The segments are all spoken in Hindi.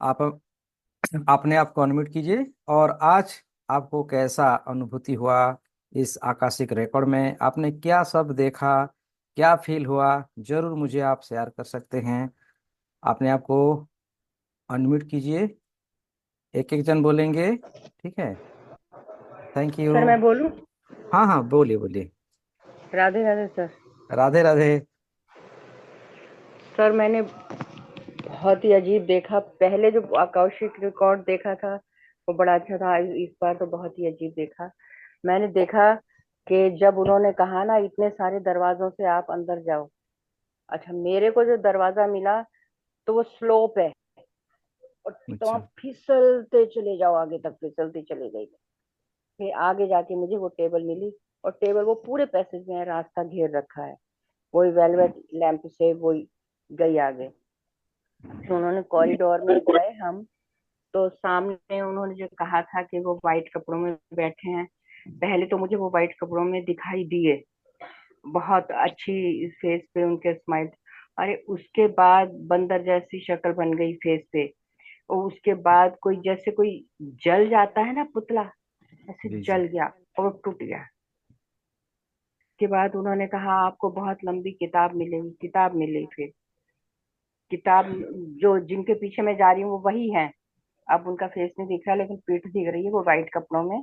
आप अपने आप को अनम्यूट कीजिए। और आज आपको कैसा अनुभूति हुआ इस आकाशिक रिकॉर्ड में? आपने क्या सब देखा, क्या फील हुआ? जरूर मुझे आप शेयर कर सकते हैं। अपने आप को अनम्यूट कीजिए, एक एक जन बोलेंगे, ठीक है? Thank you. सर मैं बोलूं? हाँ हाँ, बोलिए बोलिए। राधे राधे सर। राधे राधे। सर मैंने बहुत ही अजीब देखा। पहले जो आकाशिक रिकॉर्ड देखा था वो बड़ा अच्छा था। इस बार तो बहुत ही अजीब देखा। मैंने देखा कि जब उन्होंने कहा ना इतने सारे दरवाजों से आप अंदर जाओ। अच्छा, मेरे को जो दरवाजा मिला तो वो स्लोप है और तो अच्छा। आप फिसलते चले जाओ, आगे तक फिसलते चले गए। फिर आगे जाके मुझे वो टेबल मिली और टेबल वो पूरे पैसेज में है, रास्ता घेर रखा है। वही वेलवेट लैंप से वही गई आगे। फिर उन्होंने कॉरिडोर में गए हम, तो सामने उन्होंने जो कहा था कि वो वाइट कपड़ों में बैठे हैं। पहले तो मुझे वो वाइट कपड़ों में दिखाई दिए, बहुत अच्छी फेस पे उनके स्माइल। अरे उसके बाद बंदर जैसी शक्ल बन गई फेस पे। और उसके बाद कोई जैसे कोई जल जाता है ना पुतला, ऐसे जी जी। जल गया और वो टूट गया। उसके बाद उन्होंने कहा आपको बहुत लंबी किताब मिलेगी। किताब मिली। फिर किताब, जो जिनके पीछे मैं जा रही हूँ वो वही है। अब उनका फेस नहीं दिख रहा लेकिन पीठ दिख रही है। वो वाइट कपड़ों में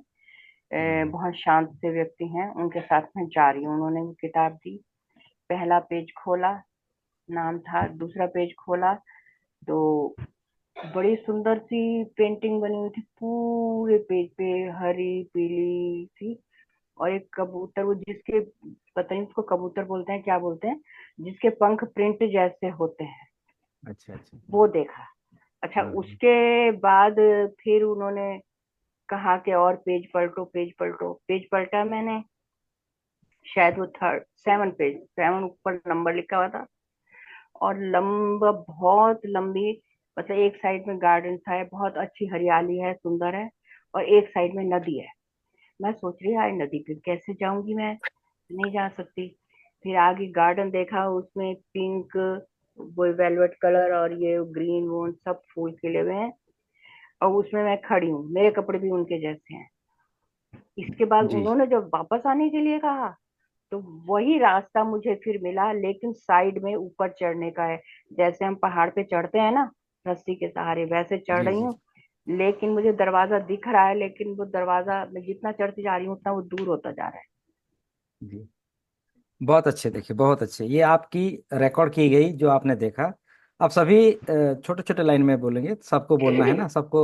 जी बहुत शांत से व्यक्ति हैं, उनके साथ में जा रही हूँ। उन्होंने वो किताब दी। पहला पेज खोला, नाम था। दूसरा पेज खोला तो बड़ी सुंदर सी पेंटिंग बनी हुई थी पूरे पेज पे, हरी पीली सी। और एक कबूतर, वो जिसके, पता नहीं उसको कबूतर बोलते हैं क्या बोलते हैं, जिसके पंख प्रिंट जैसे होते हैं, अच्छा अच्छा। वो देखा। अच्छा, हाँ हाँ। उसके बाद फिर उन्होंने कहा कि और पेज पलटो, पेज पलटो। पेज पलटा मैंने। शायद वो थर्ड सेवन पेज, सेवन ऊपर नंबर लिखा हुआ था। और लंबा, बहुत लंबी, मतलब एक साइड में गार्डन सा है, बहुत अच्छी हरियाली है, सुंदर है। और एक साइड में नदी है। मैं सोच रही यार नदी पे कैसे जाऊंगी मैं, नहीं जा सकती। फिर आगे गार्डन देखा, उसमें पिंक, वो वेलवेट कलर और ये ग्रीन वो सब फूल खिले हुए हैं। और उसमें मैं खड़ी हूँ, मेरे कपड़े भी उनके जैसे हैं। इसके बाद जी। उन्होंने जब वापस आने के लिए कहा तो वही रास्ता मुझे फिर मिला, लेकिन साइड में ऊपर चढ़ने का है। जैसे हम पहाड़ पे चढ़ते हैं ना रस्सी के सहारे, वैसे चढ़ जी रही जी। हूँ। लेकिन मुझे दरवाजा दिख रहा है, लेकिन वो दरवाजा मैं जितना चढ़ती जा रही हूँ उतना वो दूर होता जा रहा है। जी। बहुत अच्छे, देखिए बहुत अच्छे। ये आपकी रिकॉर्ड की गई जो आपने देखा। अब सभी छोटे छोटे लाइन में बोलेंगे, सबको बोलना है ना, सबको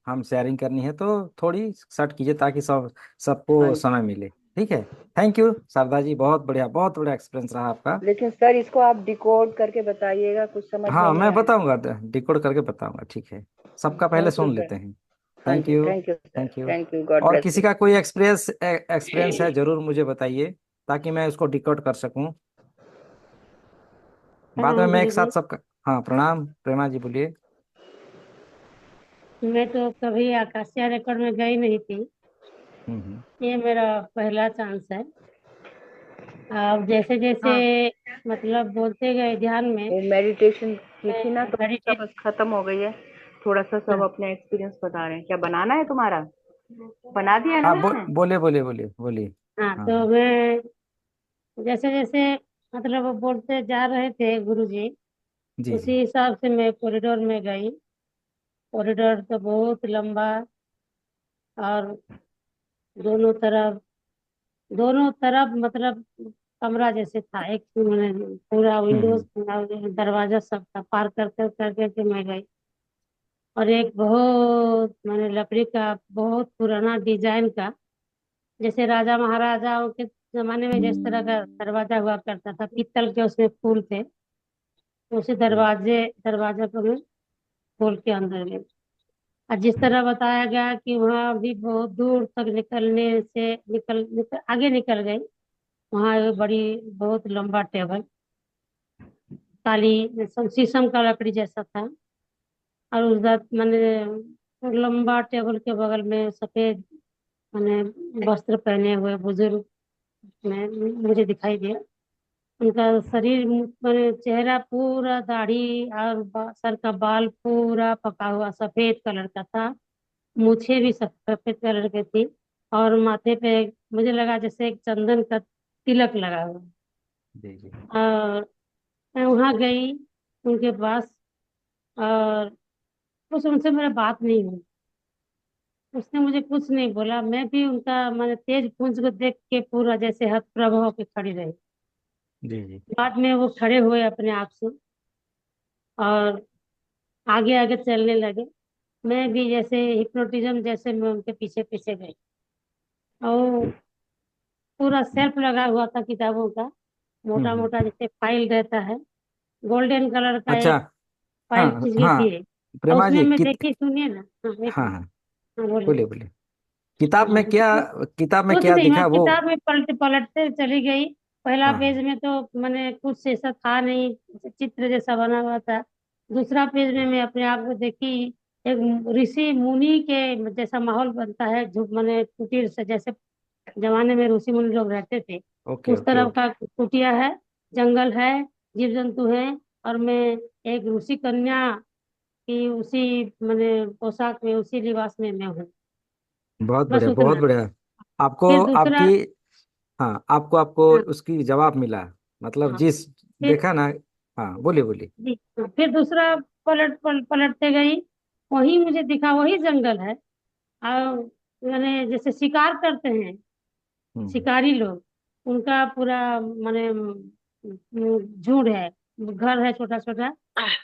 हम शेयरिंग करनी है, तो थोड़ी शर्ट कीजिए ताकि हाँ सबको जी। समय मिले। ठीक है। थैंक यू शारदा जी, बहुत बढ़िया एक्सपीरियंस रहा आपका। लेकिन सर इसको आप डिकोड करके बताइएगा, कुछ समझ में हाँ, नहीं मैं आया। बताऊंगा, डिकोड करके बताऊंगा, ठीक है। सबका पहले थैंक यू सुन सर। लेते हैं। हाँ थैंक जी, you. Thank you sir, thank you. Thank you, God और ब्लेस किसी यू। का कोई एक्सपीरियंस है, जरूर मुझे बताइए ताकि मैं उसको डिकोड कर सकूं। बाद में प्रणाम मैं एक गुरु साथ जी। सबका। हाँ, प्रणाम प्रेमा जी, बोलिए। मैं तो कभी आकाशीय रिकॉर्ड में गई नहीं थी। हम्म। ये मेरा पहला चांस है। अब जैसे जैसे हाँ, मतलब बोलते गए ध्यान में, वो मेडिटेशन की मैं थी ना तो सब मेडिटेट। बस खत्म हो गई है। थोड़ा सा सब अपने एक्सपीरियंस बता रहे हैं। क्या बनाना है तुम्हारा? बना दिया ना हाँ, मैंने। बोलिए बोलिए बोलिए बोलिए। हाँ, हाँ तो हाँ। मैं जैसे जैसे मतलब वो बोलते जा रहे थे गुरु जी, जी जी। उसी हिसाब से मैं कॉरिडोर में गई। कॉरिडोर तो बहुत लंबा, और दोनों तरफ दोनों तरफ मतलब कमरा जैसे था एक, मैंने पूरा विंडोज, हम्म। पूरा दरवाजा सब था। पार करते करके के मैं गई। और एक बहुत मैंने लकड़ी का बहुत पुराना डिजाइन का, जैसे राजा महाराजाओं के जमाने में जिस तरह का दरवाजा हुआ करता था, पीतल के उसमें फूल थे। उसी जी। दरवाजे को मैं खोल के अंदर गई। और जिस तरह बताया गया कि वहाँ भी बहुत दूर तक निकलने से आगे निकल गई। वहाँ एक बड़ी बहुत लंबा टेबल, काली शीशम का लकड़ी जैसा था। और मैंने लंबा टेबल के बगल में सफेद मैंने वस्त्र पहने हुए बुजुर्ग में मुझे दिखाई दिया। उनका शरीर मैंने चेहरा पूरा दाढ़ी और सर का बाल पूरा पका हुआ सफेद कलर का था। मूछें भी सफेद कलर की थी। और माथे पे मुझे लगा जैसे एक चंदन का तिलक लगा हुआ। जी जी। और मैं वहां गई उनके पास। और कुछ उनसे मेरा बात नहीं हुई। उसने मुझे कुछ नहीं बोला, मैं भी उनका मैंने तेज पुंज को देख के पूरा जैसे हतप्रभ होके खड़ी रही। जी जी। बाद में वो खड़े हुए अपने आप से और आगे आगे चलने लगे। मैं भी जैसे हिप्नोटिज्म जैसे मैं उनके पीछे पीछे गई। और पूरा शेल्फ लगा हुआ था किताबों का, मोटा हम्म। मोटा जैसे फाइल रहता है। गोल्डन कलर का अच्छा। एक फाइल हाँ चीज हाँ। थी। और प्रेमा उसमें जी मैं कित देखी, सुनिए ना। हाँ एक हाँ मिनट। हाँ, हाँ बोलिए। बोलिए बोलिए। किताब हाँ में क्या, तो किताब में कुछ क्या नहीं, हाँ दिखा वो? किताब में पलटते चली गई। पहला हाँ पेज हाँ। में तो मैंने कुछ ऐसा था नहीं, चित्र जैसा बना हुआ था। दूसरा पेज में मैं अपने आप को देखी, एक ऋषि मुनि के जैसा माहौल बनता है, जो मैंने कुटीर से जैसे जमाने में ऋषि मुनि लोग रहते थे ओके उस ओके तरफ ओके। का कुटिया है। जंगल है, जीव जंतु है। और मैं एक ऋषि कन्या की उसी मैंने पोशाक में, उसी लिबास में मैं हूँ। बहुत बस बढ़िया बहुत उतना। बढ़िया। आपको फिर दूसरा। आपकी, हाँ आपको आपको हाँ उसकी जवाब मिला, मतलब हाँ। जिस फिर देखा ना। हाँ बोलिए बोलिए। जी हाँ, फिर दूसरा पलटते गई। वही मुझे दिखा, वही जंगल है। और मैंने जैसे शिकार करते हैं हम्म। शिकारी लोग, उनका पूरा माने झुंड है, घर है छोटा छोटा।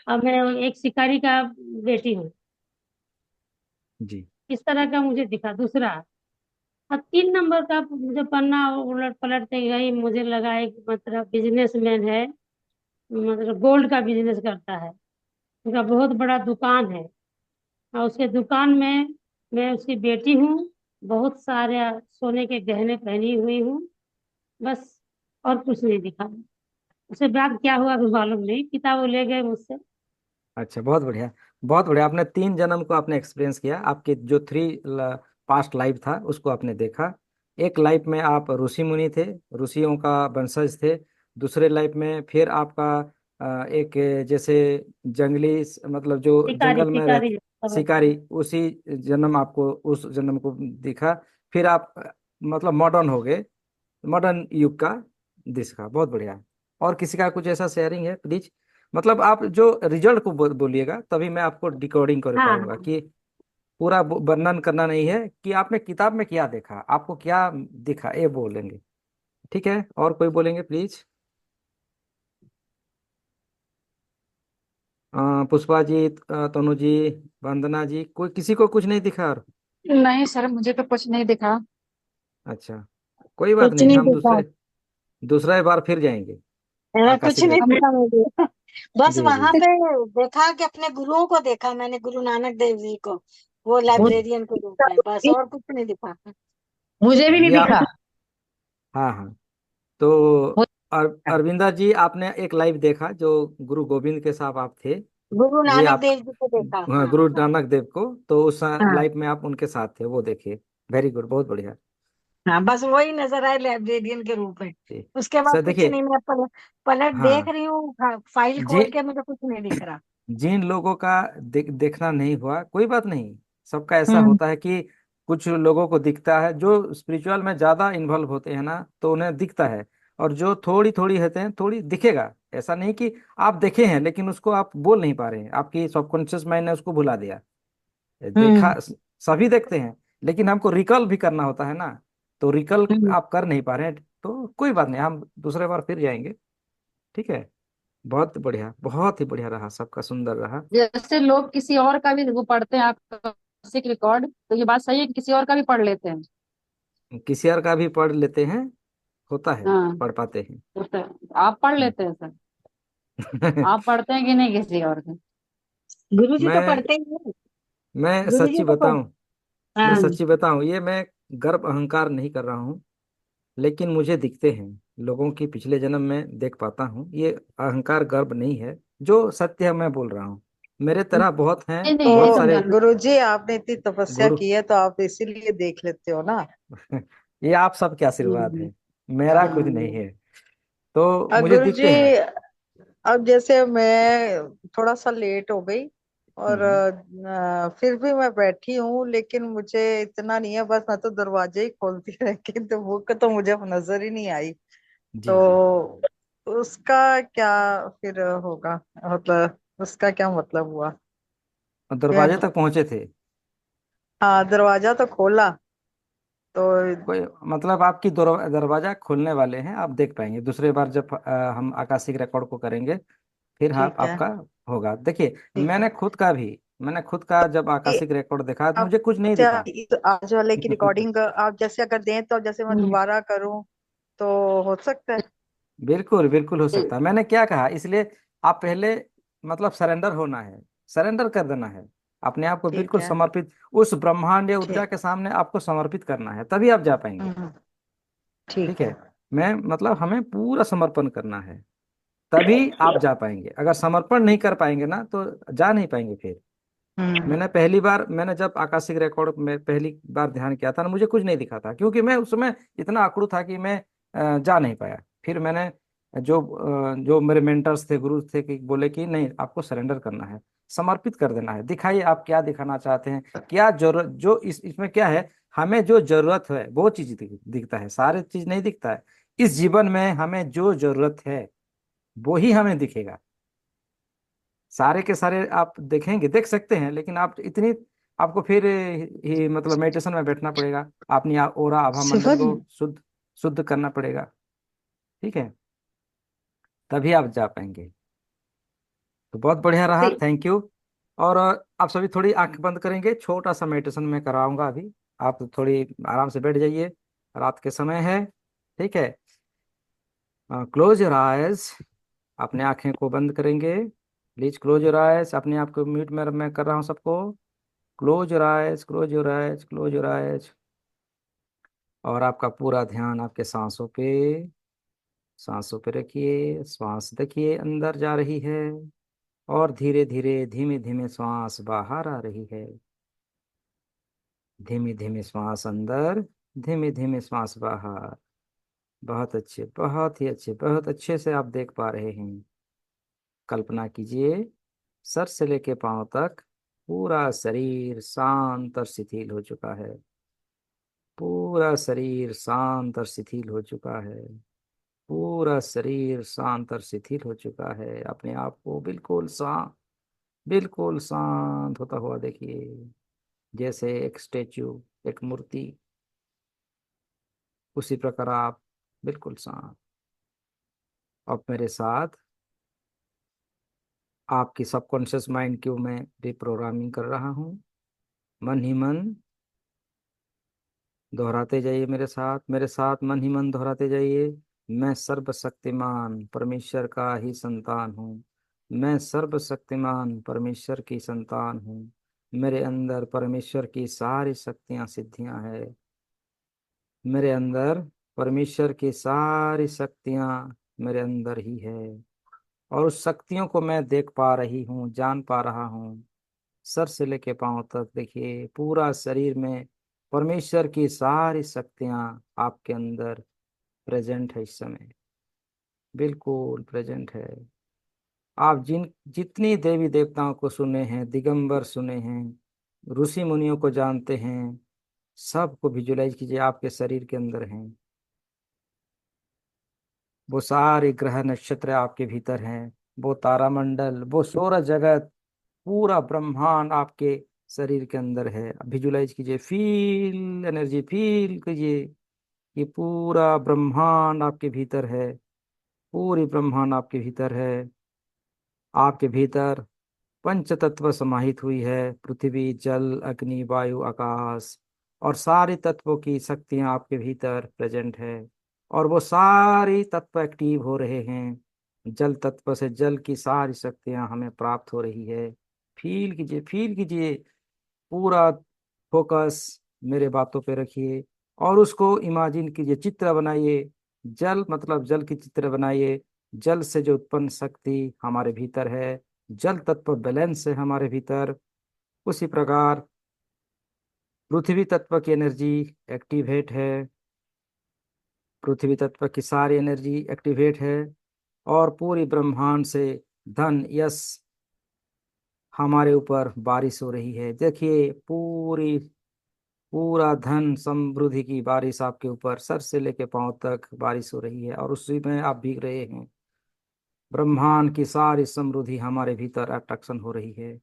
और मैं एक शिकारी का बेटी हूँ। जी। इस तरह का मुझे दिखा दूसरा। और 3 नंबर का मुझे पन्ना उलट पलटते गई, मुझे लगा एक मतलब बिजनेसमैन है, मतलब गोल्ड का बिजनेस करता है। उनका बहुत बड़ा दुकान है। और उसके दुकान में मैं उसकी बेटी हूँ। बहुत सारे सोने के गहने पहनी हुई हूँ। बस और कुछ नहीं दिखा। उसके बाद क्या हुआ कुछ मालूम नहीं, किताब वो ले गए मुझसे। अच्छा बहुत बढ़िया। बहुत बढ़िया, आपने 3 जन्म को आपने एक्सपीरियंस किया, आपके जो पास्ट लाइफ था उसको आपने देखा। एक लाइफ में आप ऋषि मुनि थे, ऋषियों का वंशज थे। दूसरे लाइफ में फिर आपका एक जैसे जंगली मतलब जो शिकारी जंगल में रह शिकारी सब होता शिकारी, है। उसी जन्म आपको उस जन्म को दिखा। फिर आप मतलब मॉडर्न हो गए, मॉडर्न युग का दिशा। बहुत बढ़िया। और किसी का कुछ ऐसा शेयरिंग है प्लीज? मतलब आप जो रिजल्ट को बोलिएगा तभी मैं आपको डिकोडिंग कर हाँ पाऊंगा, हाँ। कि पूरा वर्णन करना नहीं है कि आपने किताब में क्या देखा, आपको क्या दिखा ये बोलेंगे। ठीक है, और कोई बोलेंगे प्लीज? पुष्पा जी, तनु जी, वंदना जी, कोई किसी को कुछ नहीं दिखा और? नहीं सर, मुझे तो कुछ नहीं दिखा। अच्छा, कोई बात कुछ नहीं, नहीं हम दिखा। दूसरा बार फिर जाएंगे कुछ आकाशिक नहीं रेखा। दिखा मुझे। बस जी जी। वहां पे देखा कि अपने गुरुओं को देखा मैंने, गुरु नानक देव जी को, वो जी लाइब्रेरियन के रूप में, बस और कुछ नहीं दिखा। मुझे भी नहीं जी आप, दिखा। हाँ हाँ। तो अरविंदा जी, आपने एक लाइव देखा जो गुरु गोविंद के साथ आप थे। गुरु ये नानक आप, देव जी को देखा, हाँ, हाँ। गुरु नानक देव को, तो उस हाँ लाइफ में आप उनके साथ थे, वो देखिए। वेरी गुड, बहुत बढ़िया। हाँ, बस वही नजर आए लाइब्रेरियन के रूप में। जी उसके बाद सर कुछ देखिए। नहीं, मैं पलट देख हाँ, रही हूँ, फाइल जी, खोल के मुझे कुछ नहीं दिख रहा। जिन लोगों का देखना नहीं हुआ कोई बात नहीं। सबका ऐसा हम्म होता है कि कुछ लोगों को दिखता है, जो स्पिरिचुअल में ज्यादा इन्वॉल्व होते हैं ना तो उन्हें दिखता है। और जो थोड़ी थोड़ी होते हैं थोड़ी दिखेगा। ऐसा नहीं कि आप देखे हैं लेकिन उसको आप बोल नहीं पा रहे हैं, आपकी सबकॉन्शियस माइंड ने उसको भुला दिया। हम्म देखा, सभी देखते हैं लेकिन हमको रिकॉल भी करना होता है ना, तो रिकॉल हम्म। आप कर नहीं पा रहे हैं, तो कोई बात नहीं, हम दूसरे बार फिर जाएंगे। ठीक है। बहुत बढ़िया, बहुत ही बढ़िया रहा, सबका सुंदर रहा। जैसे लोग किसी और का भी वो पढ़ते हैं आकस्मिक रिकॉर्ड, तो ये बात सही है कि किसी और का भी पढ़ लेते हैं। किसी और का भी पढ़ लेते हैं, होता है, हाँ, पढ़ पाते होता है। आप पढ़ हैं। लेते हैं सर? आप पढ़ते हैं कि नहीं किसी और का? गुरु जी तो मैं पढ़ते ही हैं। मैं गुरु जी सच्ची तो पढ़ बताऊं, मैं हाँ। सच्ची बताऊं, ये मैं गर्व अहंकार नहीं कर रहा हूँ, लेकिन मुझे दिखते हैं लोगों की पिछले जन्म में, देख पाता हूँ। ये अहंकार गर्व नहीं है, जो सत्य है मैं बोल रहा हूँ। मेरे तरह बहुत हैं, नहीं नहीं, ये बहुत सब सारे जान। गुरुजी, आपने इतनी तपस्या गुरु। की है तो आप इसीलिए देख लेते हो ना। ये आप सबके आशीर्वाद हम्म, है, मेरा कुछ नहीं हाँ। है। तो मुझे गुरु जी, दिखते हैं। अब जैसे मैं थोड़ा सा लेट हो गई और हम्म। फिर भी मैं बैठी हूँ, लेकिन मुझे इतना नहीं है, बस मैं तो दरवाजे ही खोलती रह गई, तो बुक तो मुझे नजर ही नहीं आई। जी जी। तो उसका क्या फिर होगा, मतलब उसका क्या मतलब हुआ? और क्या? दरवाजे तक पहुंचे थे? हाँ, दरवाजा तो खोला तो। कोई मतलब आपकी दरवाजा खोलने वाले हैं, आप देख पाएंगे दूसरे बार जब हम आकाशिक रिकॉर्ड को करेंगे, फिर हाँ ठीक है। आपका होगा। देखिए, ठीक है। मैंने खुद का जब ये आकाशिक रिकॉर्ड देखा तो आप मुझे कुछ नहीं क्या दिखा। इस आज वाले की रिकॉर्डिंग आप जैसे अगर दें तो जैसे मैं दोबारा करूं तो हो सकता है? बिल्कुल बिल्कुल हो सकता है। मैंने क्या कहा, इसलिए आप पहले मतलब सरेंडर होना है, सरेंडर कर देना है, अपने आप को ठीक बिल्कुल है। समर्पित, उस ब्रह्मांडीय ऊर्जा ठीक। के सामने आपको समर्पित करना है, तभी आप जा पाएंगे। हम्म। ठीक ठीक है। है। मैं मतलब हमें पूरा समर्पण करना है, तभी आप जा पाएंगे। अगर समर्पण नहीं कर पाएंगे ना तो जा नहीं पाएंगे फिर। हम्म। मैंने जब आकाशिक रिकॉर्ड में पहली बार ध्यान किया था ना, मुझे कुछ नहीं दिखा था, क्योंकि मैं उस समय इतना आकड़ू था कि मैं जा नहीं पाया। फिर मैंने जो मेरे मेंटर्स थे, गुरु थे, कि बोले कि नहीं, आपको सरेंडर करना है, समर्पित कर देना है, दिखाइए आप क्या दिखाना चाहते हैं, क्या जरूरत, जो इसमें क्या है, हमें जो जरूरत है वो चीज दिखता है, सारी चीज नहीं दिखता है। इस जीवन में हमें जो जरूरत है वो ही हमें दिखेगा। सारे के सारे आप देखेंगे, देख सकते हैं, लेकिन आप इतनी, आपको फिर ही मतलब मेडिटेशन में बैठना पड़ेगा, अपनी ओरा आभा मंडल सिफर। को शुद्ध शुद्ध करना पड़ेगा। ठीक है, तभी आप जा पाएंगे। तो बहुत बढ़िया रहा, थैंक यू। और आप सभी थोड़ी आंख बंद करेंगे, छोटा सा मेडिटेशन में कराऊंगा अभी। आप थोड़ी आराम से बैठ जाइए, रात के समय है। ठीक है, क्लोज योर आइज, अपने आंखें को बंद करेंगे। प्लीज क्लोज योर आइज, अपने आप को म्यूट में मैं कर रहा हूँ सबको। Close your eyes, close your eyes, close your eyes. और आपका पूरा ध्यान आपके सांसों पे, सांसों पे रखिए। श्वास देखिए अंदर जा रही है, और धीरे धीरे धीमे धीमे श्वास बाहर आ रही है। धीमे धीमे श्वास अंदर, धीमे धीमे श्वास बाहर। बहुत अच्छे, बहुत ही अच्छे, बहुत अच्छे से आप देख पा रहे हैं। कल्पना कीजिए, सर से लेके पांव तक पूरा शरीर शांत और शिथिल हो चुका है। पूरा शरीर शांत और शिथिल हो चुका है। पूरा शरीर शांत और शिथिल हो चुका है। अपने आप को बिल्कुल शांत होता हुआ देखिए, जैसे एक स्टेच्यू, एक मूर्ति, उसी प्रकार आप बिल्कुल शांत। अब मेरे साथ आपकी सबकॉन्शियस माइंड की मैं रिप्रोग्रामिंग कर रहा हूँ। मन ही मन दोहराते जाइए, मेरे साथ मन ही मन दोहराते जाइए। मैं सर्वशक्तिमान परमेश्वर का ही संतान हूँ। मैं सर्वशक्तिमान परमेश्वर की संतान हूँ। मेरे अंदर परमेश्वर की सारी शक्तियाँ सिद्धियाँ हैं। मेरे अंदर परमेश्वर की सारी शक्तियाँ मेरे अंदर ही है, और उस शक्तियों को मैं देख पा रही हूँ, जान पा रहा हूँ। सर से लेके पांव तक देखिए, पूरा शरीर में परमेश्वर की सारी शक्तियां आपके अंदर प्रेजेंट है, इस समय बिल्कुल प्रेजेंट है। आप जितनी देवी देवताओं को सुने हैं, दिगंबर सुने हैं, ऋषि मुनियों को जानते हैं, सबको विजुलाइज कीजिए आपके शरीर के अंदर हैं। वो सारे ग्रह नक्षत्र आपके भीतर हैं, वो तारामंडल, वो सौर जगत, पूरा ब्रह्मांड आपके शरीर के अंदर है। विजुलाइज कीजिए, फील एनर्जी, फील कीजिए कि पूरा ब्रह्मांड आपके भीतर है। पूरी ब्रह्मांड आपके भीतर है। आपके भीतर पंच तत्व समाहित हुई है, पृथ्वी, जल, अग्नि, वायु, आकाश, और सारे तत्वों की शक्तियां आपके भीतर प्रेजेंट है। और वो सारी तत्व एक्टिव हो रहे हैं। जल तत्व से जल की सारी शक्तियां हमें प्राप्त हो रही है। फील कीजिए, फील कीजिए, पूरा फोकस मेरे बातों पे रखिए, और उसको इमेजिन कीजिए, चित्र बनाइए। जल मतलब जल की चित्र बनाइए। जल से जो उत्पन्न शक्ति हमारे भीतर है, जल तत्व बैलेंस है हमारे भीतर। उसी प्रकार पृथ्वी तत्व की एनर्जी एक्टिवेट है। पृथ्वी तत्व की सारी एनर्जी एक्टिवेट है और पूरी ब्रह्मांड से धन यश हमारे ऊपर बारिश हो रही है। देखिए पूरा धन समृद्धि की बारिश आपके ऊपर सर से लेके पांव तक बारिश हो रही है और उसी में आप भीग रहे हैं। ब्रह्मांड की सारी समृद्धि हमारे भीतर अट्रैक्शन हो रही है,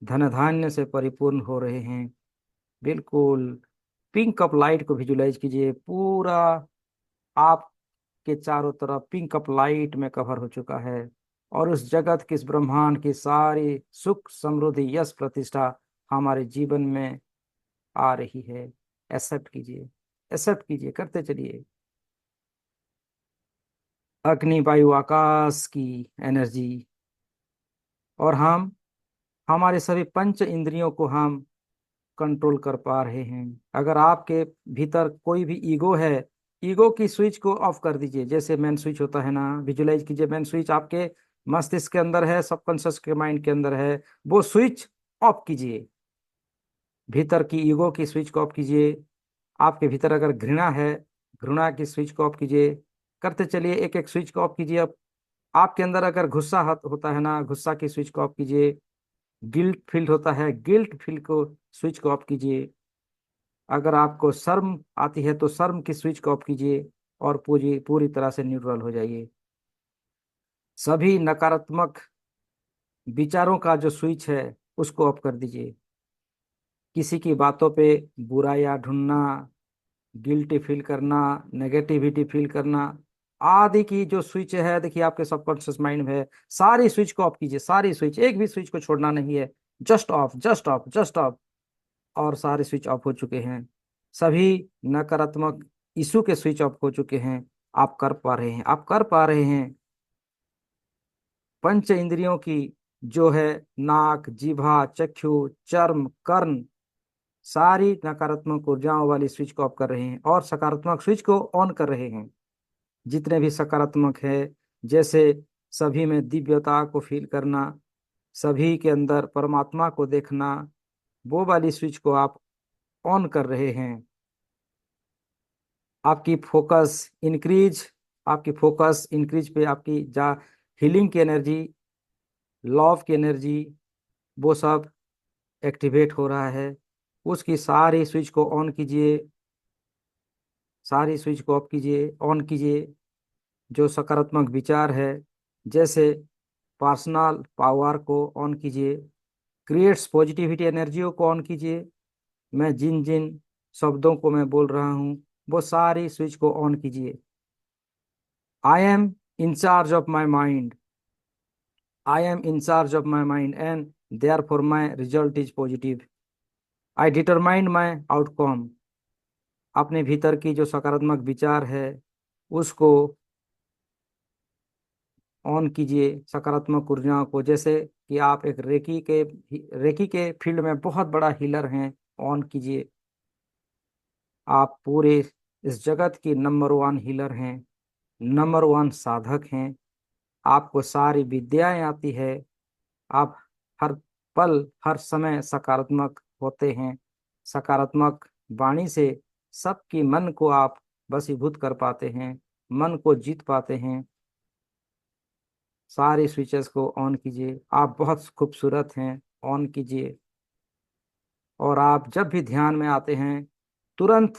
धन धान्य से परिपूर्ण हो रहे हैं। बिल्कुल पिंक अप लाइट को विजुलाइज कीजिए, पूरा आपके चारों तरफ पिंक अप लाइट में कवर हो चुका है और उस जगत की, इस ब्रह्मांड की सारी सुख समृद्धि यश प्रतिष्ठा हमारे जीवन में आ रही है। एक्सेप्ट कीजिए, एक्सेप्ट कीजिए, करते चलिए। अग्नि वायु आकाश की एनर्जी और हम हमारे सभी पंच इंद्रियों को हम कंट्रोल कर पा रहे हैं। अगर आपके भीतर कोई भी ईगो है, ईगो की स्विच को ऑफ कर दीजिए। जैसे मेन स्विच होता है ना, विजुलाइज कीजिए मेन स्विच आपके मस्तिष्क के अंदर है, सबकॉन्शियस के माइंड के अंदर है, वो स्विच ऑफ कीजिए। भीतर की ईगो की स्विच को ऑफ कीजिए। आपके भीतर अगर घृणा है, घृणा की स्विच को ऑफ कीजिए। करते चलिए, एक एक स्विच को ऑफ कीजिए। अब आपके अंदर अगर गुस्सा होता है ना, गुस्सा की स्विच को ऑफ कीजिए। गिल्ट फील होता है, गिल्ट फील को स्विच को ऑफ कीजिए। अगर आपको शर्म आती है तो शर्म की स्विच को ऑफ कीजिए और पूरी पूरी तरह से न्यूट्रल हो जाइए। सभी नकारात्मक विचारों का जो स्विच है उसको ऑफ कर दीजिए। किसी की बातों पे बुराइयां ढूंढना, गिल्टी फील करना, नेगेटिविटी फील करना आदि की जो स्विच है, देखिए आपके सबकॉन्शियस माइंड में है, सारी स्विच को ऑफ कीजिए। सारी स्विच, एक भी स्विच को छोड़ना नहीं है। Just of, just of, just of. और सारे स्विच ऑफ हो चुके हैं। सभी नकारात्मक इशू के स्विच ऑफ हो चुके हैं। आप कर पा रहे हैं, आप कर पा रहे हैं। पंच इंद्रियों की जो है, नाक, जिह्वा, चक्षु, चर्म, कर्ण, सारी नकारात्मक ऊर्जाओं वाली स्विच को ऑफ कर रहे हैं और सकारात्मक स्विच को ऑन कर रहे हैं। जितने भी सकारात्मक है, जैसे सभी में दिव्यता को फील करना, सभी के अंदर परमात्मा को देखना, वो वाली स्विच को आप ऑन कर रहे हैं। आपकी फोकस इंक्रीज, आपकी फोकस इंक्रीज पे आपकी जा हीलिंग की एनर्जी, लव की एनर्जी, वो सब एक्टिवेट हो रहा है। उसकी सारी स्विच को ऑन कीजिए, सारी स्विच को ऑफ कीजिए, ऑन कीजिए। जो सकारात्मक विचार है, जैसे पर्सनल पावर को ऑन कीजिए, क्रिएट्स पॉजिटिविटी एनर्जियों को ऑन कीजिए। मैं जिन जिन शब्दों को मैं बोल रहा हूँ वो सारी स्विच को ऑन कीजिए। I am in charge of my mind, I am in charge of my mind and therefore my result is positive. I determined my outcome. अपने भीतर की जो सकारात्मक विचार है उसको ऑन कीजिए, सकारात्मक ऊर्जाओं को। जैसे कि आप एक रेकी के फील्ड में बहुत बड़ा हीलर हैं, ऑन कीजिए। आप पूरे इस जगत की नंबर वन हीलर हैं, नंबर वन साधक हैं। आपको सारी विद्याएं आती है। आप हर पल हर समय सकारात्मक होते हैं। सकारात्मक वाणी से सबकी मन को आप वशीभूत कर पाते हैं, मन को जीत पाते हैं। सारे स्विचेस को ऑन कीजिए। आप बहुत खूबसूरत हैं, ऑन कीजिए। और आप जब भी ध्यान में आते हैं तुरंत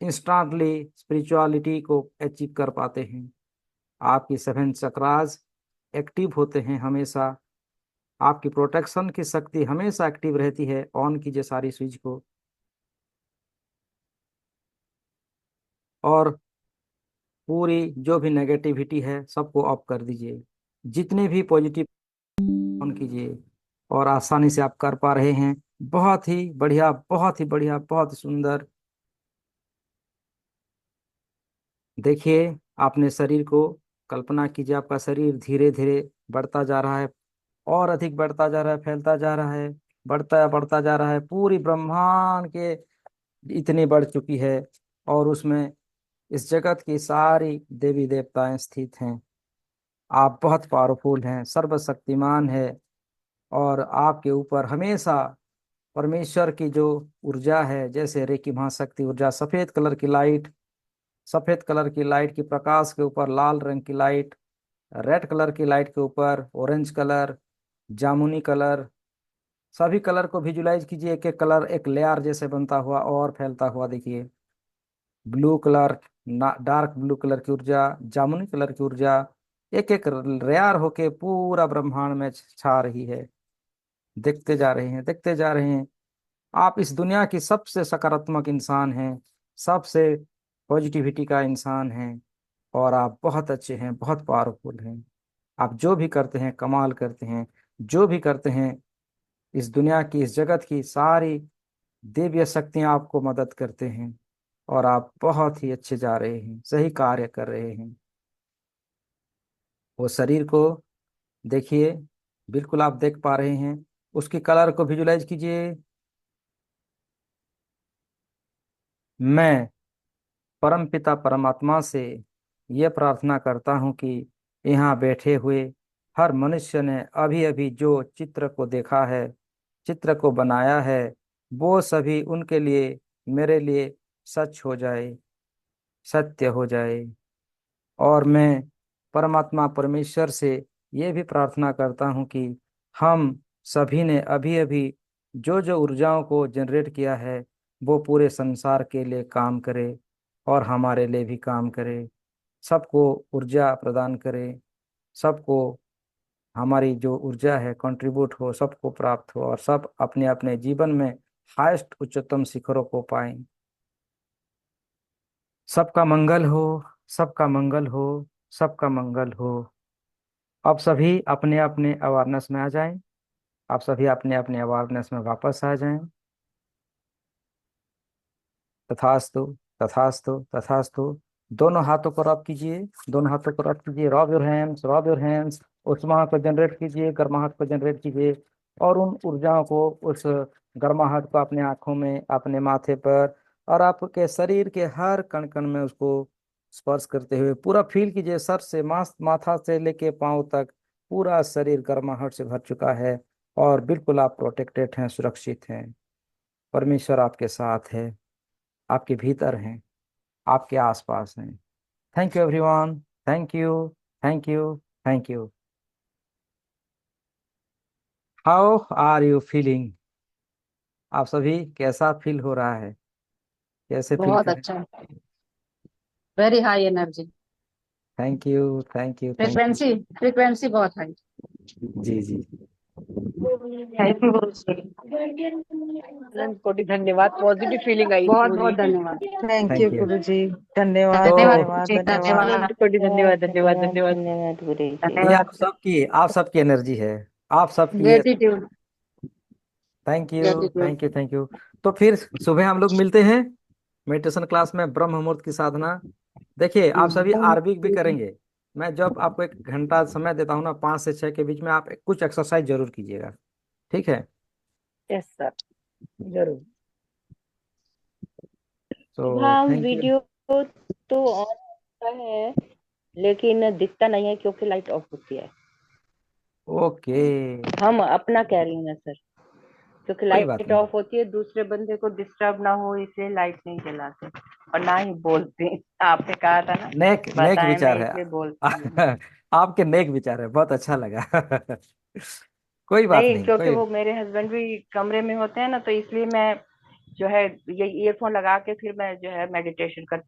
इंस्टेंटली स्पिरिचुअलिटी को अचीव कर पाते हैं। आपकी सेवन चक्रास एक्टिव होते हैं हमेशा। आपकी प्रोटेक्शन की शक्ति हमेशा एक्टिव रहती है। ऑन कीजिए सारी स्विच को और पूरी जो भी नेगेटिविटी है सबको ऑफ कर दीजिए। जितने भी पॉजिटिव ऑन कीजिए और आसानी से आप कर पा रहे हैं। बहुत ही बढ़िया, बहुत ही बढ़िया, बहुत ही सुंदर। देखिए आपने शरीर को कल्पना कीजिए, आपका शरीर धीरे धीरे बढ़ता जा रहा है और अधिक बढ़ता जा रहा है, फैलता जा रहा है, बढ़ता बढ़ता जा रहा है। पूरी ब्रह्मांड के इतनी बढ़ चुकी है और उसमें इस जगत की सारी देवी देवताएं स्थित हैं। आप बहुत पावरफुल हैं, सर्वशक्तिमान है और आपके ऊपर हमेशा परमेश्वर की जो ऊर्जा है, जैसे रेकी महाशक्ति ऊर्जा, सफेद कलर की लाइट सफेद कलर की लाइट की प्रकाश के ऊपर लाल रंग की लाइट, रेड कलर की लाइट के ऊपर ऑरेंज कलर, जामुनी कलर, सभी कलर को विजुलाइज कीजिए। एक एक कलर एक लेयर जैसे बनता हुआ और फैलता हुआ देखिए। Blue colour, dark blue colour की ऊर्जा, जामुनी कलर की ऊर्जा एक एक रेयर होके पूरा ब्रह्मांड में छा रही है। देखते जा रहे हैं, देखते जा रहे हैं। आप इस दुनिया की सबसे सकारात्मक इंसान हैं, सबसे पॉजिटिविटी का इंसान हैं, और आप बहुत अच्छे हैं, बहुत पावरफुल हैं। आप जो भी करते हैं कमाल करते हैं। जो भी करते हैं, इस दुनिया की, इस जगत की सारी दिव्य शक्तियां आपको मदद करते हैं, और आप बहुत ही अच्छे जा रहे हैं, सही कार्य कर रहे हैं। वो शरीर को देखिए, बिल्कुल आप देख पा रहे हैं। उसकी कलर को विजुलाइज कीजिए। मैं परम पिता परमात्मा से ये प्रार्थना करता हूँ कि यहाँ बैठे हुए हर मनुष्य ने अभी अभी जो चित्र को देखा है, चित्र को बनाया है, वो सभी उनके लिए, मेरे लिए सच हो जाए, सत्य हो जाए। और मैं परमात्मा परमेश्वर से ये भी प्रार्थना करता हूँ कि हम सभी ने अभी अभी जो जो ऊर्जाओं को जनरेट किया है, वो पूरे संसार के लिए काम करे और हमारे लिए भी काम करे। सबको ऊर्जा प्रदान करे, सबको हमारी जो ऊर्जा है कंट्रीब्यूट हो, सबको प्राप्त हो, और सब अपने अपने जीवन में हाईएस्ट उच्चतम शिखरों को पाएं। सबका मंगल हो, सबका मंगल हो, सबका मंगल हो। अब सभी अपने अपने अवेयरनेस में आ जाएं। आप सभी अपने अपने अवेयरनेस में वापस आ जाएं। तथास्तु, तथास्तु, तथास्तु। दोनों हाथों को रब कीजिए, दोनों हाथों को रब कीजिए। Rub your hands, rub your hands. ऊष्मा को जनरेट कीजिए, गर्माहट को जनरेट कीजिए, और उन ऊर्जाओं को, उस गर्माहट को अपने आंखों में, अपने माथे पर, और आपके शरीर के हर कण कण में उसको स्पर्श करते हुए पूरा फील कीजिए। सर से माथा से लेके पांव तक पूरा शरीर गर्माहट से भर चुका है, और बिल्कुल आप प्रोटेक्टेड हैं, सुरक्षित हैं। परमेश्वर आपके साथ है, आपके भीतर हैं, आपके आसपास हैं। Thank you everyone. Thank you, thank you, thank you. How are you feeling? आप सभी कैसा फील हो रहा है? कैसे फील बहुत करें? अच्छा। Very high energy. Thank you, thank you, thank you. Frequency frequency बहुत हाई। जी जी। थैंक यू गुरु जी, अनंत कोटि धन्यवाद, पॉजिटिव फीलिंग आई बहुत पूरी। बहुत धन्यवाद। Thank you thank you. Guru जी, धन्यवाद धन्यवाद तो धन्यवाद जी, धन्यवाद, धन्यवाद। अनंत कोटि धन्यवाद धन्यवाद धन्यवाद धन्यवाद धन्यवाद गुरु जी। ये धन्यवाद। आप सबकी एनर्जी है, आप सबकी ये। Gratitude. Thank you, gratitude. Thank you, thank you. तो फिर सुबह हम लोग मिलते हैं मेडिटेशन क्लास में, ब्रह्म मुहूर्त की साधना। देखिए, आप सभी आरबी भी करेंगे। मैं जब आपको 1 घंटा समय देता हूँ ना, 5 से 6 के बीच में, आप कुछ एक्सरसाइज जरूर कीजिएगा। ठीक है? यस सर, जरूर। तो हाँ, थैंक यू। वीडियो तो ऑन होता है लेकिन दिखता नहीं है क्योंकि लाइट ऑफ होती है। ओके, हम अपना कह रही हूँ ना सर, क्योंकि कोई बात लाइट नहीं। ऑफ होती है, दूसरे बंदे को डिस्टर्ब ना हो इसलिए लाइट नहीं जलाते, और ना ही बोलते। आपने कहा था ना, नेक नेक बताया, मैं विचार है। इसलिए बोलती नहीं। आपके नेक विचार है, बहुत अच्छा लगा। कोई बात नहीं, नहीं, क्योंकि कोई। वो मेरे हस्बैंड भी कमरे में होते हैं ना, तो इसलिए मैं जो है ये ईयरफोन लगा के फिर मैं जो है मेडिटेशन करती